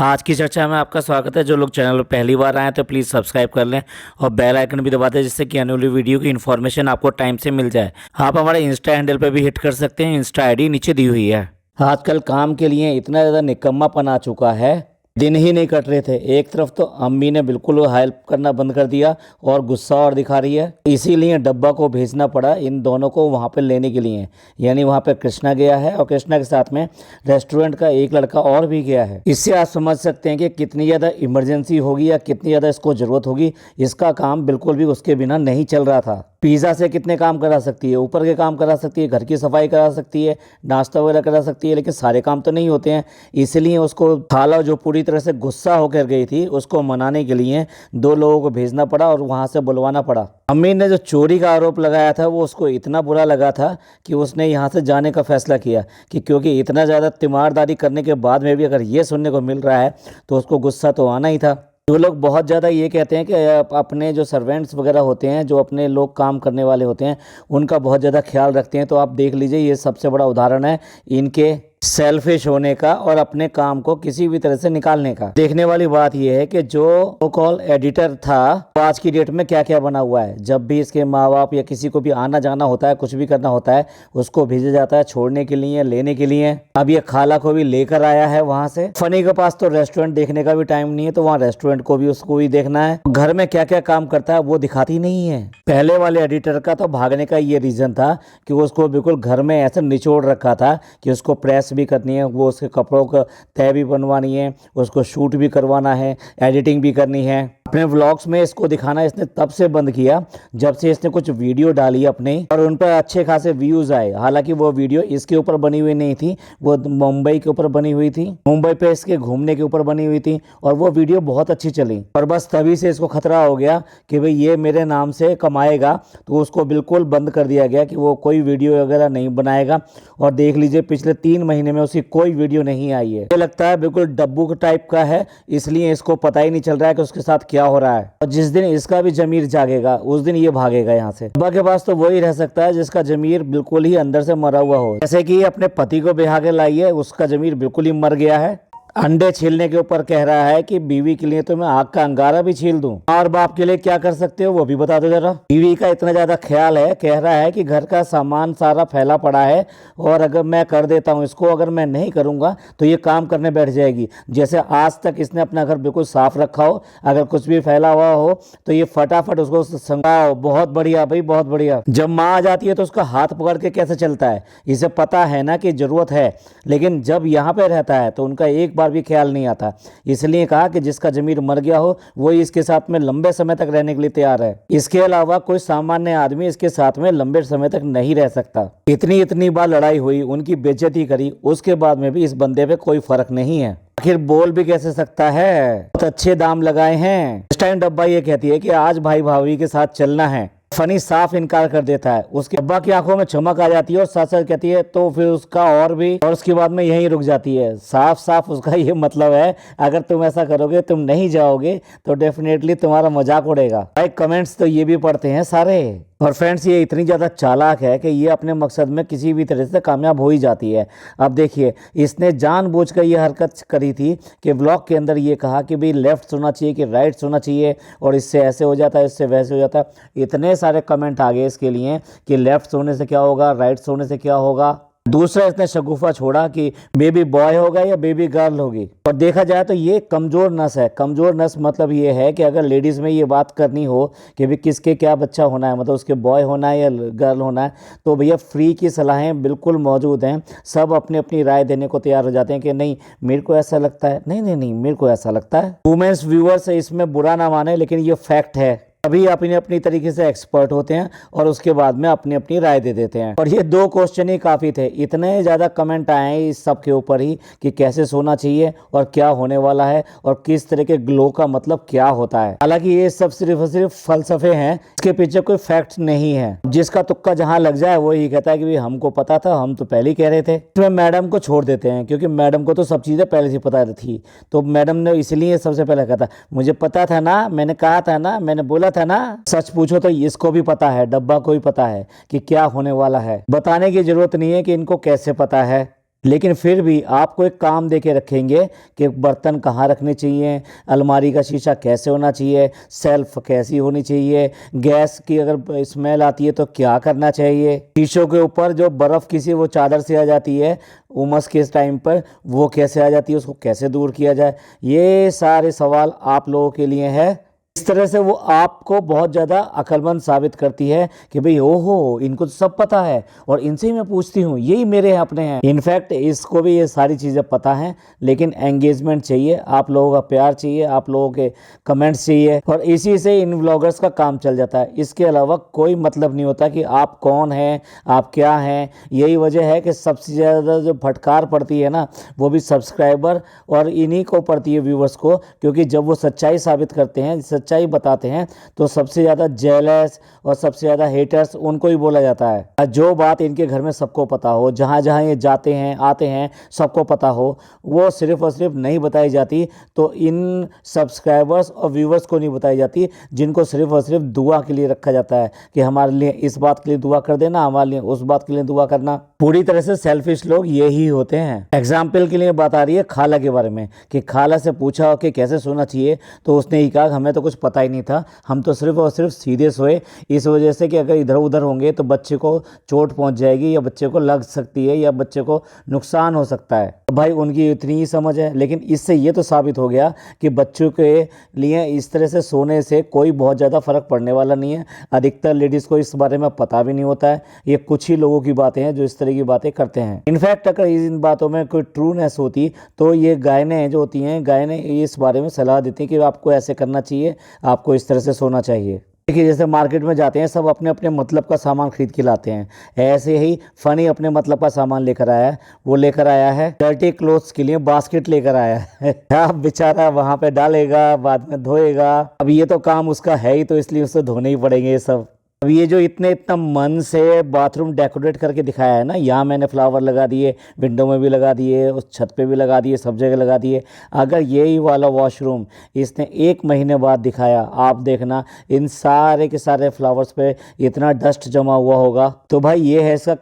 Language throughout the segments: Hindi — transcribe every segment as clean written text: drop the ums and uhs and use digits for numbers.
आज की चर्चा में आपका स्वागत है। जो लोग चैनल पर पहली बार आए तो प्लीज़ सब्सक्राइब कर लें और बेल आइकन भी दबा दें, जिससे कि आने वाली वीडियो की इन्फॉर्मेशन आपको टाइम से मिल जाए। आप हमारे इंस्टा हैंडल पर भी हिट कर सकते हैं, इंस्टा आईडी नीचे दी हुई है। आजकल काम के लिए इतना ज़्यादा निकम्मापन आ चुका है, दिन ही नहीं कट रहे थे। एक तरफ तो अम्मी ने बिल्कुल हेल्प करना बंद कर दिया और गुस्सा और दिखा रही है, इसीलिए डब्बा को भेजना पड़ा इन दोनों को वहाँ पे लेने के लिए। यानी वहाँ पे कृष्णा गया है और कृष्णा के साथ में रेस्टोरेंट का एक लड़का और भी गया है। इससे आप समझ सकते हैं कि कितनी ज़्यादा इमरजेंसी होगी या कितनी ज़्यादा इसको ज़रूरत होगी। इसका काम बिल्कुल भी उसके बिना नहीं चल रहा था। पिज़्ज़ा से कितने काम करा सकती है, ऊपर के काम करा सकती है, घर की सफाई करा सकती है, नाश्ता वगैरह करा सकती है, लेकिन सारे काम तो नहीं होते हैं। इसलिए उसको खाला जो पूरी तरह से गुस्सा होकर गई थी, उसको मनाने के लिए दो लोगों को भेजना पड़ा और वहाँ से बुलवाना पड़ा। अम्मी ने जो चोरी का आरोप लगाया था वो उसको इतना बुरा लगा था कि उसने यहाँ से जाने का फैसला किया कि क्योंकि इतना ज़्यादा तीमारदारी करने के बाद में भी अगर ये सुनने को मिल रहा है तो उसको गुस्सा तो आना ही था। जो लोग बहुत ज़्यादा ये कहते हैं कि अपने जो सर्वेंट्स वगैरह होते हैं, जो अपने लोग काम करने वाले होते हैं, उनका बहुत ज़्यादा ख्याल रखते हैं, तो आप देख लीजिए ये सबसे बड़ा उदाहरण है इनके सेल्फिश होने का और अपने काम को किसी भी तरह से निकालने का। देखने वाली बात यह है कि जो कॉल एडिटर था तो आज की डेट में क्या क्या बना हुआ है। जब भी इसके माँ बाप या किसी को भी आना जाना होता है, कुछ भी करना होता है, उसको भेजा जाता है छोड़ने के लिए, लेने के लिए। अब ये खाला को भी लेकर आया है वहां से। फनी के पास तो रेस्टोरेंट देखने का भी टाइम नहीं है, तो वहाँ रेस्टोरेंट को भी उसको भी देखना है। घर में क्या क्या काम करता है वो दिखाती नहीं है। पहले वाले एडिटर का तो भागने का ये रीजन था कि उसको बिल्कुल घर में ऐसे निचोड़ रखा था कि उसको प्रेस भी करनी है, वो उसके कपड़ों का तय भी बनवानी है, उसको शूट भी करवाना है, एडिटिंग भी करनी है। अपने व्लॉग्स में इसको दिखाना इसने तब से बंद किया जब से इसने कुछ वीडियो डाली अपने और उन पर अच्छे खासे व्यूज आए। हालांकि वो वीडियो इसके ऊपर बनी हुई नहीं थी, वो मुंबई के ऊपर बनी हुई थी, मुंबई पे इसके घूमने के ऊपर बनी हुई थी और वो वीडियो बहुत अच्छी चली। और बस तभी से इसको खतरा हो गया कि भाई ये मेरे नाम से कमाएगा, तो उसको बिल्कुल बंद कर दिया गया कि वो कोई वीडियो वगैरह नहीं बनाएगा। और देख लीजिए पिछले 3 महीने में उसकी कोई वीडियो नहीं आई है। ये लगता है बिल्कुल डब्बू के टाइप का है, इसलिए इसको पता ही नहीं चल रहा है कि उसके साथ क्या हो रहा है। और जिस दिन इसका भी जमीर जागेगा उस दिन ये भागेगा यहाँ से। डब्बा के पास तो वही रह सकता है जिसका जमीर बिल्कुल ही अंदर से मरा हुआ हो। जैसे कि अपने पति को ब्याह के लाई है, उसका जमीर बिल्कुल ही मर गया है। अंडे छीलने के ऊपर कह रहा है कि बीवी के लिए तो मैं आग का अंगारा भी छील दूं। और बाप के लिए क्या कर सकते हो वो भी बता दो जरा। बीवी का इतना ज्यादा ख्याल है, कह रहा है कि घर का सामान सारा फैला पड़ा है और अगर मैं कर देता हूं इसको, अगर मैं नहीं करूंगा तो ये काम करने बैठ जाएगी। जैसे आज तक इसने अपना घर बिल्कुल साफ रखा हो, अगर कुछ भी फैला हुआ हो तो ये फटाफट उसको संगाओ। बहुत बढ़िया भाई, बहुत बढ़िया। जब माँ आ जाती है तो उसका हाथ पकड़ के कैसे चलता है, इसे पता है ना कि जरूरत है, लेकिन जब यहाँ पे रहता है तो उनका एक भी ख्याल नहीं आता। इसलिए कहा कि जिसका जमीर मर गया हो वो इसके साथ में लंबे समय तक रहने के लिए तैयार है। इसके अलावा कोई सामान्य आदमी इसके साथ में लंबे समय तक नहीं रह सकता। इतनी बार लड़ाई हुई, उनकी बेइज्जती करी, उसके बाद में भी इस बंदे पे कोई फर्क नहीं है। आखिर बोल भी कैसे सकता है। बहुत अच्छे दाम लगाए हैं। इस टाइम डब्बा ये कहती है कि आज भाई भाभी के साथ चलना है। फनी साफ इनकार कर देता है। उसके अब्बा की आंखों में चमक आ जाती है और साथ साथ कहती है तो फिर उसका और भी, और उसके बाद में यहीं रुक जाती है। साफ साफ उसका ये मतलब है अगर तुम ऐसा करोगे, तुम नहीं जाओगे तो डेफिनेटली तुम्हारा मजाक उड़ेगा। भाई कमेंट्स तो ये भी पढ़ते हैं सारे। और फ्रेंड्स ये इतनी ज़्यादा चालाक है कि ये अपने मकसद में किसी भी तरह से कामयाब हो ही जाती है। अब देखिए इसने जानबूझकर ये हरकत करी थी कि व्लॉग के अंदर ये कहा कि भाई लेफ्ट सोना चाहिए कि राइट सोना चाहिए, और इससे ऐसे हो जाता है, इससे वैसे हो जाता है। इतने सारे कमेंट आ गए इसके लिए कि लेफ्ट सोने से क्या होगा, राइट सोने से क्या होगा। दूसरा इसने शगुफा छोड़ा कि बेबी बॉय होगा या बेबी गर्ल होगी। और देखा जाए तो ये कमज़ोर नस है। कमज़ोर नस मतलब ये है कि अगर लेडीज़ में ये बात करनी हो कि भाई किसके क्या बच्चा होना है, मतलब उसके बॉय होना है या गर्ल होना है, तो भैया फ्री की सलाहें बिल्कुल मौजूद हैं। सब अपनी अपनी राय देने को तैयार हो जाते हैं कि नहीं मेरे को ऐसा लगता है, नहीं नहीं नहीं मेरे को ऐसा लगता है। वुमेन्स व्यूअर्स इसमें बुरा ना माने, लेकिन ये फैक्ट है। अभी अपनी अपनी तरीके से एक्सपर्ट होते हैं और उसके बाद में अपनी अपनी राय दे देते हैं। और ये 2 क्वेश्चन ही काफ़ी थे। इतने ज़्यादा कमेंट आए हैं इस सब के ऊपर ही कि कैसे सोना चाहिए और क्या होने वाला है और किस तरह के ग्लो का मतलब क्या होता है। हालांकि ये सब सिर्फ और सिर्फ फलसफे हैं, इसके पीछे कोई फैक्ट नहीं है। जिसका तुक्का जहाँ लग जाए वो ही कहता है कि भाई हमको पता था, हम तो पहले ही कह रहे थे। इसमें मैडम को छोड़ देते हैं क्योंकि मैडम को तो सब चीज़ें पहले से पता थी, तो मैडम ने इसलिए सबसे पहले कहा था मुझे पता था ना, मैंने कहा था ना, मैंने बोला था ना। सच पूछो तो इसको भी पता है, डब्बा को भी पता है कि क्या होने वाला है। बताने की जरूरत नहीं है कि इनको कैसे पता है। लेकिन फिर भी आपको एक काम दे के रखेंगे कि बर्तन कहाँ रखने चाहिए, अलमारी का शीशा कैसे होना चाहिए, सेल्फ कैसी होनी चाहिए, गैस की अगर स्मेल आती है तो क्या करना चाहिए, शीशों के ऊपर जो बर्फ़ किसी वो चादर से आ जाती है उमस के टाइम पर वो कैसे आ जाती है, उसको कैसे दूर किया जाए। ये सारे सवाल आप लोगों के लिए है। इस तरह से वो आपको बहुत ज़्यादा अक्लमंद साबित करती है कि भाई ओहो इनको तो सब पता है और इनसे ही मैं पूछती हूँ, यही मेरे अपने हैं। इनफैक्ट इसको भी ये सारी चीज़ें पता हैं, लेकिन एंगेजमेंट चाहिए, आप लोगों का प्यार चाहिए, आप लोगों के कमेंट्स चाहिए, और इसी से इन व्लॉगर्स का काम चल जाता है। इसके अलावा कोई मतलब नहीं होता कि आप कौन हैं, आप क्या हैं। यही वजह है कि सबसे ज़्यादा जो फटकार पड़ती है ना वो भी सब्सक्राइबर और इन्हीं को पड़ती है, व्यूवर्स को, क्योंकि जब वो सच्चाई साबित करते हैं, सच्चाई बताते हैं, तो सबसे ज़्यादा जेलस और सबसे ज़्यादा हेटर्स उनको ही बोला जाता है। जो बात इनके घर में सबको पता हो, जहाँ जहाँ ये जाते हैं आते हैं सबको पता हो, वो सिर्फ और सिर्फ नहीं बताई जाती, तो इन सब्सक्राइबर्स और व्यूवर्स को नहीं बताई जाती, जिनको सिर्फ और सिर्फ दुआ के लिए रखा जाता है कि हमारे लिए इस बात के लिए दुआ कर देना, हमारे लिए उस बात के लिए दुआ करना। पूरी तरह से सेल्फिश लोग यही होते हैं। एग्जाम्पल के लिए बात आ रही है खाला के बारे में कि खाला से पूछा कि कैसे सोना चाहिए, तो उसने ही कहा हमें तो कुछ पता ही नहीं था, हम तो सिर्फ और सिर्फ सीधे सोए, इस वजह से कि अगर इधर उधर होंगे तो बच्चे को चोट पहुंच जाएगी या बच्चे को लग सकती है या बच्चे को नुकसान हो सकता है। भाई उनकी इतनी ही समझ है, लेकिन इससे ये तो साबित हो गया कि बच्चों के लिए इस तरह से सोने से कोई बहुत ज़्यादा फ़र्क पड़ने वाला नहीं है। अधिकतर लेडीज़ को इस बारे में पता भी नहीं होता है। ये कुछ ही लोगों की बातें हैं जो इस तरह की बातें करते हैं। इनफैक्ट अगर इन बातों में कोई ट्रूनेस होती तो ये गायनें जो होती हैं, गायनें इस बारे में सलाह देती हैं कि आपको ऐसे करना चाहिए, आपको इस तरह से सोना चाहिए। देखिए जैसे मार्केट में जाते हैं सब अपने अपने मतलब का सामान खरीद के लाते हैं, ऐसे ही फ़नी अपने मतलब का सामान लेकर आया है। वो लेकर आया है डर्टी क्लोथ्स के लिए बास्केट लेकर आया है। अब बेचारा वहाँ पे डालेगा, बाद में धोएगा। अब ये तो काम उसका है ही, तो इसलिए उसे धोने ही पड़ेंगे ये सब। अब ये जो इतना मन से बाथरूम डेकोरेट करके दिखाया है ना, यहाँ मैंने फ्लावर लगा दिए, विंडो में भी लगा दिए, उस छत पे भी लगा दिए, सब जगह लगा दिए। अगर यही वाला वॉशरूम इसने 1 महीने बाद दिखाया, आप देखना इन सारे के सारे फ्लावर्स पे इतना डस्ट जमा हुआ होगा। तो भाई ये है इसका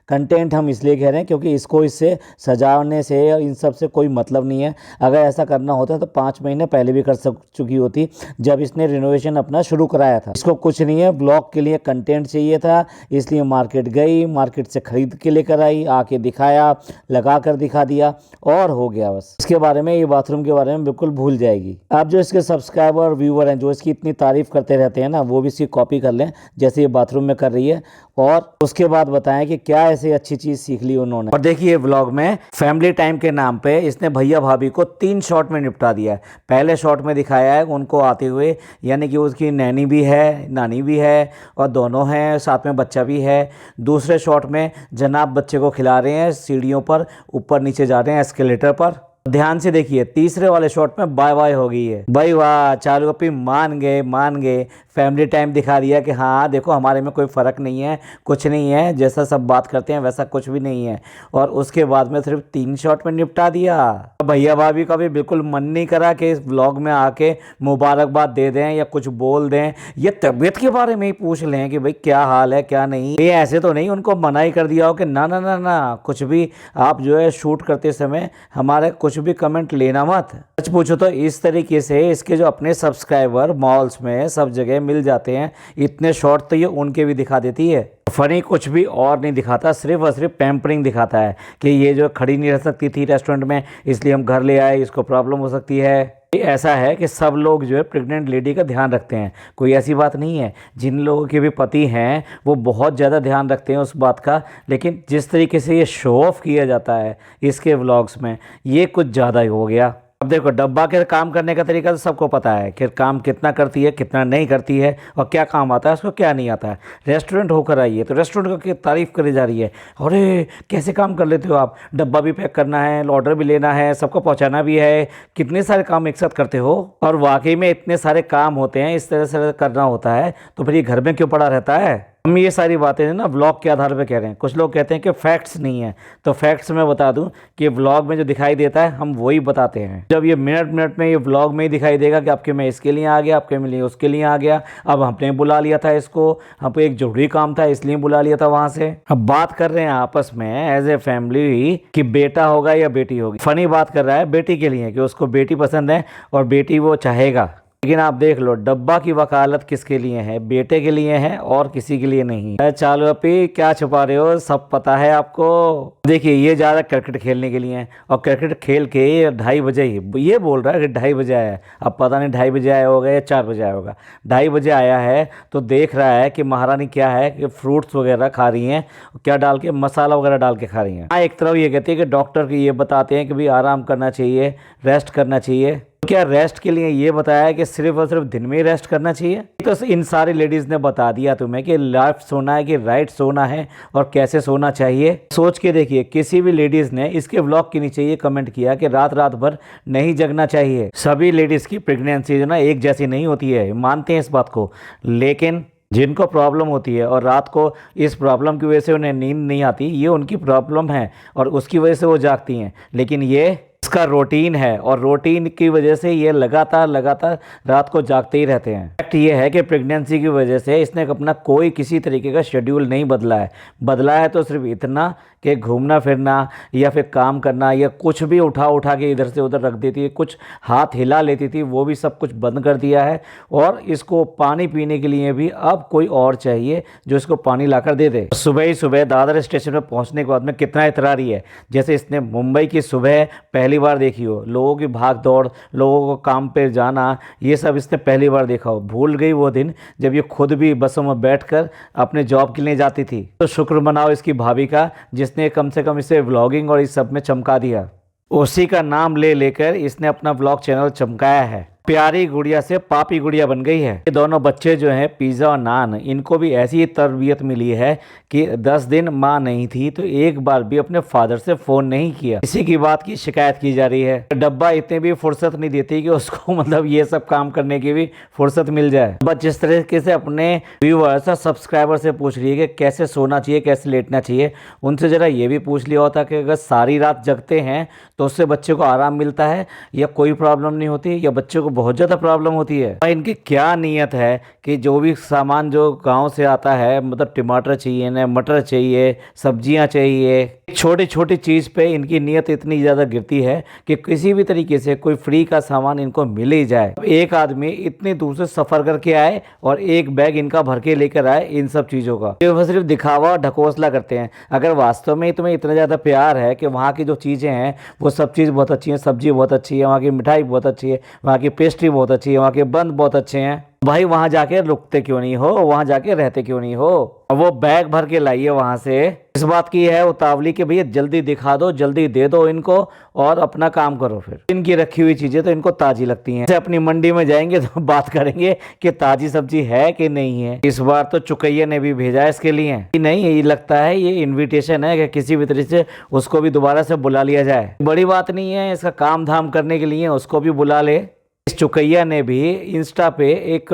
कंटेंट हम इसलिए कह रहे हैं क्योंकि इसको इससे सजाने से इन सब से कोई मतलब नहीं है। अगर ऐसा करना होता तो 5 महीने पहले भी कर चुकी होती, जब इसने रिनोवेशन अपना शुरू कराया था। इसको कुछ नहीं है, ब्लॉग के लिए कंटेंट चाहिए था, इसलिए मार्केट गई, मार्केट से खरीद के लेकर आई, आके दिखाया, लगा कर दिखा दिया और हो गया बस। इसके बारे में, ये बाथरूम के बारे में बिल्कुल भूल जाएगी। अब जो इसके सब्सक्राइबर और व्यूवर हैं जो इसकी इतनी तारीफ करते रहते हैं ना, वो भी इसकी कॉपी कर लें जैसे ये बाथरूम में कर रही है, और उसके बाद बताएं कि क्या ऐसी अच्छी चीज़ सीख ली उन्होंने। और देखिए व्लॉग में फैमिली टाइम के नाम पे इसने भैया भाभी को 3 शॉट में निपटा दिया है। पहले शॉट में दिखाया है उनको आते हुए, यानी कि उसकी नैनी भी है, नानी भी है और दोनों हैं, साथ में बच्चा भी है। दूसरे शॉट में जनाब बच्चे को खिला रहे हैं, सीढ़ियों पर ऊपर नीचे जा रहे हैं एस्केलेटर पर। ध्यान से देखिए तीसरे वाले शॉट में बाय बाय हो गई है। भाई वाह, चालू अपी मान गए। फैमिली टाइम दिखा दिया कि हाँ देखो हमारे में कोई फ़र्क नहीं है, कुछ नहीं है, जैसा सब बात करते हैं वैसा कुछ भी नहीं है। और उसके बाद में सिर्फ 3 शॉट में निपटा दिया। भैया भाभी का भी बिल्कुल मन नहीं करा कि इस व्लॉग में आके मुबारकबाद दे दें या कुछ बोल दें, ये तबीयत के बारे में ही पूछ लें कि भाई क्या हाल है क्या नहीं। ये ऐसे तो नहीं उनको मना ही कर दिया हो कि ना ना ना ना कुछ भी आप जो है शूट करते समय हमारे कुछ भी कमेंट लेना मत। सच पूछो तो इस तरीके से इसके जो अपने सब्सक्राइबर मॉल्स में सब जगह मिल जाते हैं, इतने शॉर्ट तो ये उनके भी दिखा देती है। फनी कुछ भी और नहीं दिखाता, सिर्फ और सिर्फ पैम्परिंग दिखाता है कि ये जो खड़ी नहीं रह सकती थी रेस्टोरेंट में, इसलिए हम घर ले आए, इसको प्रॉब्लम हो सकती है। ये ऐसा है कि सब लोग जो है प्रेग्नेंट लेडी का ध्यान रखते हैं, कोई ऐसी बात नहीं है। जिन लोगों के भी पति हैं वो बहुत ज़्यादा ध्यान रखते हैं उस बात का, लेकिन जिस तरीके से ये शो ऑफ किया जाता है इसके व्लॉग्स में, ये कुछ ज़्यादा ही हो गया। अब देखो डब्बा के काम करने का तरीका तो सबको पता है कि काम कितना करती है कितना नहीं करती है और क्या काम आता है उसको क्या नहीं आता है। रेस्टोरेंट होकर आई है तो रेस्टोरेंट की तारीफ करी जा रही है, अरे कैसे काम कर लेते हो आप, डब्बा भी पैक करना है, ऑर्डर भी लेना है, सबको पहुंचाना भी है, कितने सारे काम एक साथ करते हो। और वाकई में इतने सारे काम होते हैं, इस तरह से करना होता है, तो फिर ये घर में क्यों पड़ा रहता है। हम ये सारी बातें ना व्लॉग के आधार पे कह रहे हैं। कुछ लोग कहते हैं कि फैक्ट्स नहीं है, तो फैक्ट्स मैं बता दूं कि व्लॉग में जो दिखाई देता है हम वही बताते हैं। जब ये मिनट मिनट में ये व्लॉग में ही दिखाई देगा कि आपके मैं इसके लिए आ गया, आपके लिए उसके लिए आ गया, अब हमने बुला लिया था इसको, हमको एक जरूरी काम था इसलिए बुला लिया था वहां से। अब बात कर रहे हैं आपस में एज ए फैमिली कि बेटा होगा या बेटी होगी। फनी बात कर रहा है बेटी के लिए कि उसको बेटी पसंद है और बेटी वो चाहेगा। लेकिन आप देख लो डब्बा की वकालत किसके लिए है, बेटे के लिए है और किसी के लिए नहीं। चालू अपी क्या छुपा रहे हो, सब पता है आपको। देखिए ये जा रहा है क्रिकेट खेलने के लिए और क्रिकेट खेल के 2:30 बजे ही ये बोल रहा है कि 2:30 बजे आया है। अब पता नहीं 2:30 बजे आया होगा या 4 बजे आया होगा। 2:30 बजे आया है तो देख रहा है कि महारानी क्या है कि फ्रूट्स वगैरह खा रही हैं, क्या डाल के मसाला वगैरह डाल के खा रही हैं। एक तरफ ये कहती है कि डॉक्टर की ये बताते हैं कि भाई आराम करना चाहिए, रेस्ट करना चाहिए। क्या रेस्ट के लिए ये बताया है कि सिर्फ और सिर्फ दिन में ही रेस्ट करना चाहिए? तो इन सारी लेडीज ने बता दिया तुम्हें कि लेफ्ट सोना है कि राइट सोना है और कैसे सोना चाहिए। सोच के देखिए किसी भी लेडीज ने इसके व्लॉग के नीचे ये कमेंट किया कि रात रात भर नहीं जगना चाहिए। सभी लेडीज की प्रेगनेंसी जो ना एक जैसी नहीं होती है, मानते हैं इस बात को, लेकिन जिनको प्रॉब्लम होती है और रात को इस प्रॉब्लम की वजह से उन्हें नींद नहीं आती, ये उनकी प्रॉब्लम है और उसकी वजह से वो जागती हैं। लेकिन ये इसका रूटीन है और रूटीन की वजह से ये लगातार रात को जागते ही रहते हैं। फैक्ट ये है कि प्रेगनेंसी की वजह से इसने अपना कोई किसी तरीके का शेड्यूल नहीं बदला है तो सिर्फ इतना कि घूमना फिरना या फिर काम करना या कुछ भी उठा के इधर से उधर रख देती है, कुछ हाथ हिला लेती थी, वो भी सब कुछ बंद कर दिया है। और इसको पानी पीने के लिए भी अब कोई और चाहिए जो इसको पानी लाकर दे दे। सुबह ही सुबह दादर स्टेशन पर पहुंचने के बाद में कितना इतरारी है, जैसे इसने मुंबई की सुबह पहली बार देखी हो, लोगों की भाग दौड़, लोगों को काम पे जाना, ये सब इसने पहली बार देखा हो। भूल गई वो दिन जब ये खुद भी बसों में बैठकर अपने जॉब के लिए जाती थी। तो शुक्र मनाओ इसकी भाभी का जिसने कम से कम इसे व्लॉगिंग और इस सब में चमका दिया। उसी का नाम ले लेकर इसने अपना व्लॉग चैनल चमकाया है। प्यारी गुड़िया से पापी गुड़िया बन गई है। ये दोनों बच्चे जो हैं पिज़्ज़ा और नान, इनको भी ऐसी तरबियत मिली है कि 10 दिन माँ नहीं थी तो एक बार भी अपने फादर से फ़ोन नहीं किया। इसी की बात की शिकायत की जा रही है। डब्बा इतने भी फुर्सत नहीं देती कि उसको मतलब ये सब काम करने की भी फुर्सत मिल जाए। बस जिस तरीके से अपने व्यूअर्स और सब्सक्राइबर से पूछ रही है कि कैसे सोना चाहिए, कैसे लेटना चाहिए, उनसे ज़रा ये भी पूछ लिया होता कि अगर सारी रात जगते हैं तो उससे बच्चे को आराम मिलता है या कोई प्रॉब्लम नहीं होती या बच्चे को बहुत ज़्यादा प्रॉब्लम होती है। इनकी क्या नीयत है कि जो भी सामान जो गांव से आता है, मतलब टमाटर चाहिए ना, मटर चाहिए, सब्जियां चाहिए, छोटी छोटी चीज़ पे इनकी नीयत इतनी ज़्यादा गिरती है कि किसी भी तरीके से कोई फ्री का सामान इनको मिल ही जाए। एक आदमी इतनी दूर से सफ़र करके आए और एक बैग इनका भर के लेकर आए इन सब चीज़ों का, ये सिर्फ दिखावा और ढकोसला करते हैं। अगर वास्तव में तुम्हें इतना ज़्यादा प्यार है कि वहाँ की जो चीज़ें हैं वो सब चीज़ बहुत अच्छी है, सब्जी बहुत अच्छी है, वहाँ की मिठाई बहुत अच्छी है, वहाँ की पेस्ट्री बहुत अच्छी है, वहाँ के बंद बहुत अच्छे हैं, भाई वहाँ जाके रुकते क्यों नहीं हो, वहाँ जाके रहते क्यों नहीं हो? वो बैग भर के लाइए वहाँ से। इस बात की है उतावली कि भैया जल्दी दिखा दो, जल्दी दे दो इनको और अपना काम करो। फिर इनकी रखी हुई चीज़ें तो इनको ताज़ी लगती हैं। जैसे अपनी मंडी में जाएंगे तो बात करेंगे कि ताज़ी सब्जी है कि नहीं है। इस बार तो चुकैया ने भी भेजा है इसके लिए कि नहीं, ये लगता है ये इन्विटेशन है कि किसी भी तरीके से उसको भी दोबारा से बुला लिया जाए। बड़ी बात नहीं है, इसका काम धाम करने के लिए उसको भी बुला ले। इस चुकैया ने भी इंस्टा पे एक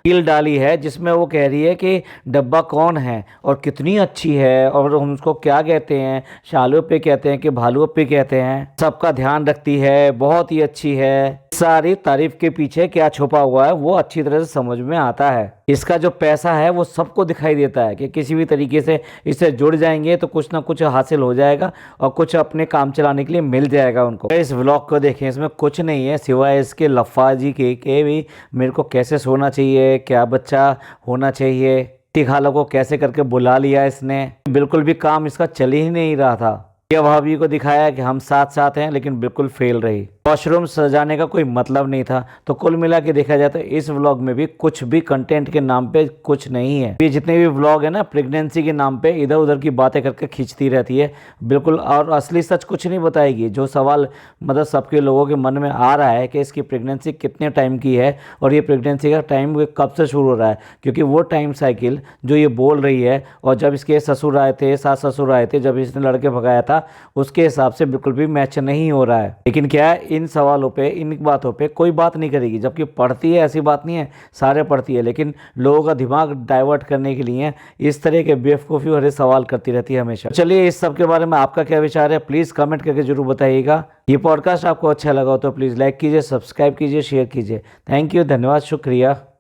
रील डाली है जिसमें वो कह रही है कि डब्बा कौन है और कितनी अच्छी है और हम उसको क्या कहते हैं, शालू पे कहते हैं कि भालू पे कहते हैं, सबका ध्यान रखती है, बहुत ही अच्छी है। सारी तारीफ के पीछे क्या छुपा हुआ है वो अच्छी तरह से समझ में आता है। इसका जो पैसा है वो सबको दिखाई देता है कि किसी भी तरीके से इससे जुड़ जाएंगे तो कुछ ना कुछ हासिल हो जाएगा और कुछ अपने काम चलाने के लिए मिल जाएगा उनको। इस व्लॉग को देखें, इसमें कुछ नहीं है सिवाय इसके लफ्फाजी के भी मेरे को कैसे सोना चाहिए, क्या बच्चा होना चाहिए, खाला को कैसे करके बुला लिया इसने। बिल्कुल भी काम इसका चल ही नहीं रहा था। यह भाभी को दिखाया कि हम साथ साथ हैं लेकिन बिल्कुल फेल रही। वॉशरूम सजाने का कोई मतलब नहीं था। तो कुल मिला के देखा जाए तो इस व्लॉग में भी कुछ भी कंटेंट के नाम पे कुछ नहीं है। ये जितने भी व्लॉग है ना प्रेगनेंसी के नाम पे इधर उधर की बातें करके खींचती रहती है बिल्कुल, और असली सच कुछ नहीं बताएगी। जो सवाल मतलब सबके लोगों के मन में आ रहा है कि इसकी प्रेगनेंसी कितने टाइम की है और ये प्रेगनेंसी का टाइम कब से शुरू हो रहा है, क्योंकि वो टाइम साइकिल जो ये बोल रही है और जब इसके ससुर आए थे, सास ससुर आए थे, जब इसने लड़के भगाया था उसके हिसाब से बिल्कुल भी मैच नहीं हो रहा है। लेकिन क्या है, इन सवालों पे, इन बातों पे कोई बात नहीं करेगी, जबकि पढ़ती है, ऐसी बात नहीं है, सारे पढ़ती है, लेकिन लोगों का दिमाग डाइवर्ट करने के लिए इस तरह के बेवकूफ़ी भरे सवाल करती रहती है हमेशा। चलिए, इस सब के बारे में आपका क्या विचार है, प्लीज़ कमेंट करके जरूर बताइएगा। ये पॉडकास्ट आपको अच्छा लगा हो तो प्लीज़ लाइक कीजिए, सब्सक्राइब कीजिए, शेयर कीजिए। थैंक यू, धन्यवाद, शुक्रिया।